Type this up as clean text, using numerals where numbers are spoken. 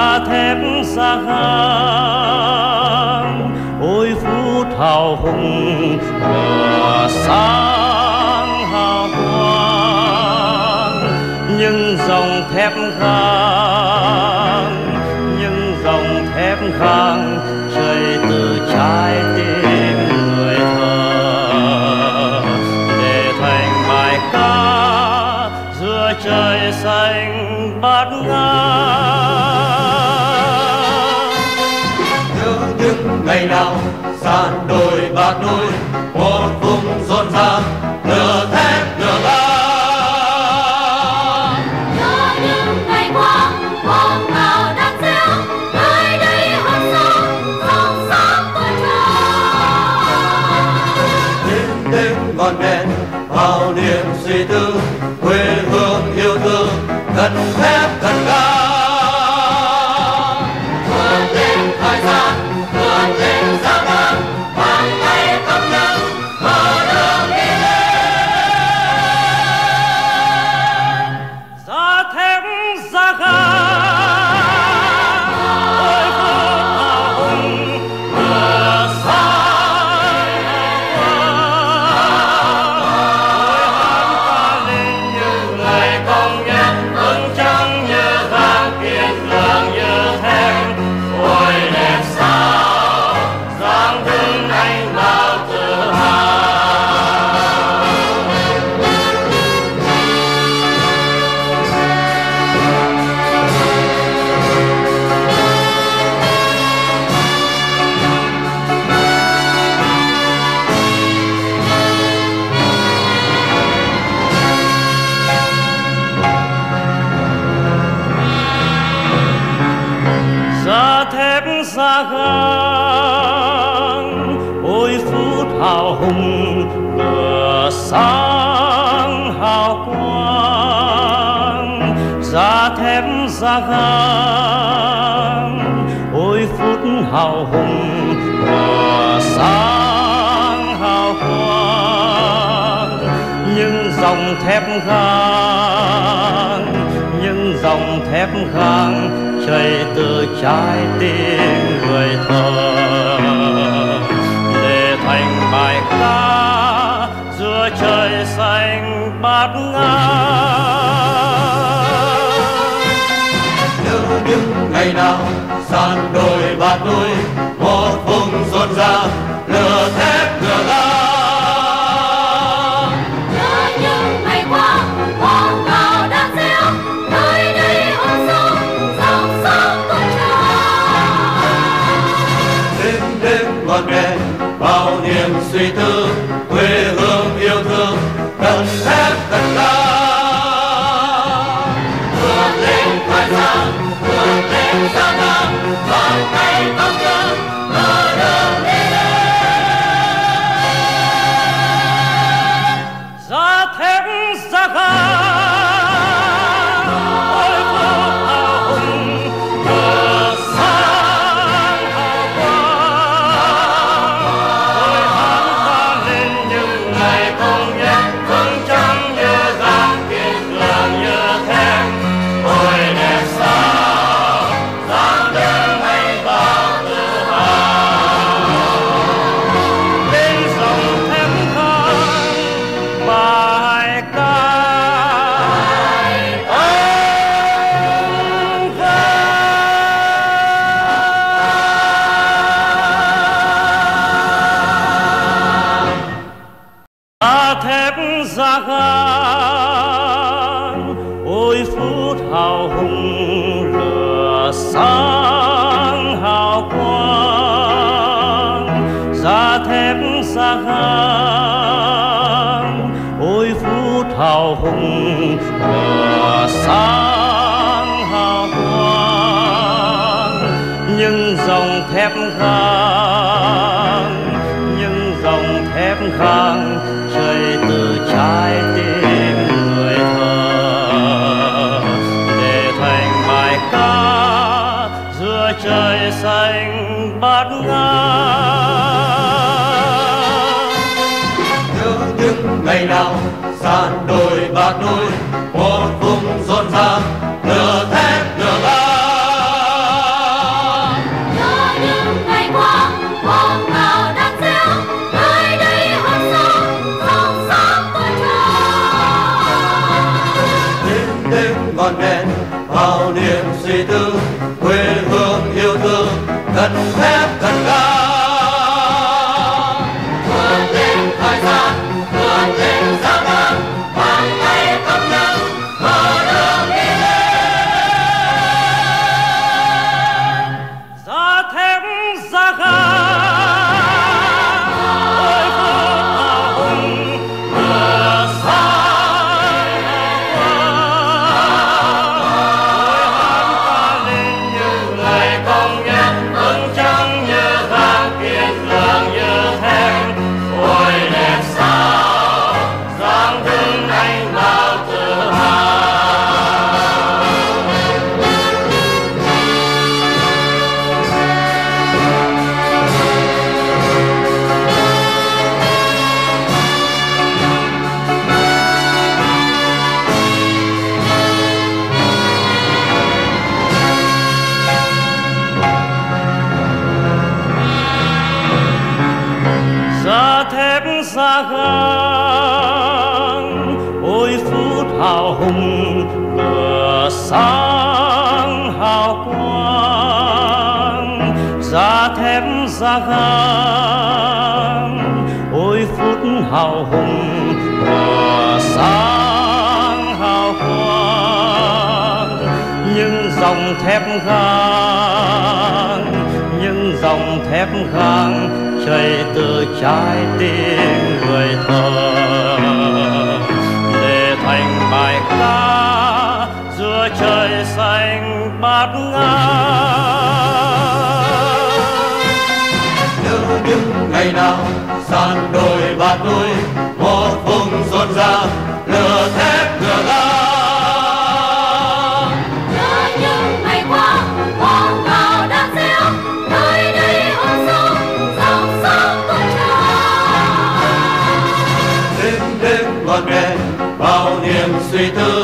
da thép da gang, ôi phút hào hùng lửa sáng hào quang. Nhưng dòng thép gang, nhưng dòng thép gang chảy từ trái tim người thơ, để thành bài ca giữa trời xanh bát ngát. Nhớ những ngày nào san đồi bạc núi, một vùng rộn ràng lửa thép lửa ga. Nhớ những ngày qua phong trào đang gieo nơi đây hòn sông trong sáng tuổi thơ. Đêm đêm ngọn đèn bao niềm suy tư, quê hương yêu thương gần thép gần ga. Vươn lên thời gian, vươn lên giá vàng, bàn tay công nhân mở đường đi lên. Da thép da gang, ôi phút hào hùng lửa sáng hào quang. Ôi hát ca lên những người công nhân vững chắc như gang, kiên cường như thép. Ôi đẹp sao dáng đứng anh bao tự hào. Da thép da gang, ôi phút hào hùng lửa sáng hào quang. Da thép da gang, ôi phút hào hùng lửa sáng hào quang. Nhưng dòng thép gang, nhưng dòng thép gang chảy từ trái tim người thơ, để thành bài ca giữa trời xanh bát ngát. Nhớ những ngày nào san đồi bạt núi, một vùng rộn ràng lửa thép lửa ga. Nhớ những ngày qua phong trào đang gieo nơi đây hòn sông trong sáng tuổi thơ. Đêm đêm ngọn đèn bao niềm suy tư, quê hương yêu thương gần thép gần ga. Vươn lên thời gian, vươn lên gian nan, bàn tay công nhân mở đường đi lên. Da thép da gang, ôi phút hào hùng lửa sáng hào quang. Ôi hát ca lên những ngày công nhân vững chắc như gang, kiên cường như thép. Ôi đẹp sao dáng đứng anh bao tự hào. Bên dòng thép gang bài ca ông vang. Da thép da gang, ôi phút hào hùng lửa sáng hào quang. Da thép da gang, ôi phút hào hùng lửa sáng hào quang. Nhưng dòng thép gang, nhưng dòng thép gang chảy từ trái tim người thơ, để thành bài ca giữa trời xanh bát ngát. Nhớ những ngày nào san đồi bạc núi, một vùng rộn ràng lửa thép lửa ga. quê hương yêu thương cần thép cần ga. Vươn lên thời gian, vươn lên giá vàng, bàn tay công nhân mở đường đi lên. Giá thép giá ga, ôi phút hào hùng lửa sáng ôi hát ca lên như người công nhân vững chắc như vàng kiên cường như thép. Ôi đẹp sao dáng đứng anh bao tự hào. Giá thép giá gang, ôi phút hào hùng lửa sáng hào quang. Giá thép giá gang, ôi phút hào hùng lửa sáng hào quang. Những dòng thép gang, những dòng thép gang chảy từ trái tim người thợ để thành bài ca giữa trời xanh bát ngát. Nhớ những ngày nào san đồi bạt núi, một vùng rộn ràng lửa thép lửa ga. Nhớ những ngày qua hoang vào đan gieo, nơi đây hồn sâu dòng sông tuôn trào. Đêm đêm ngọn đèn bao niềm suy tư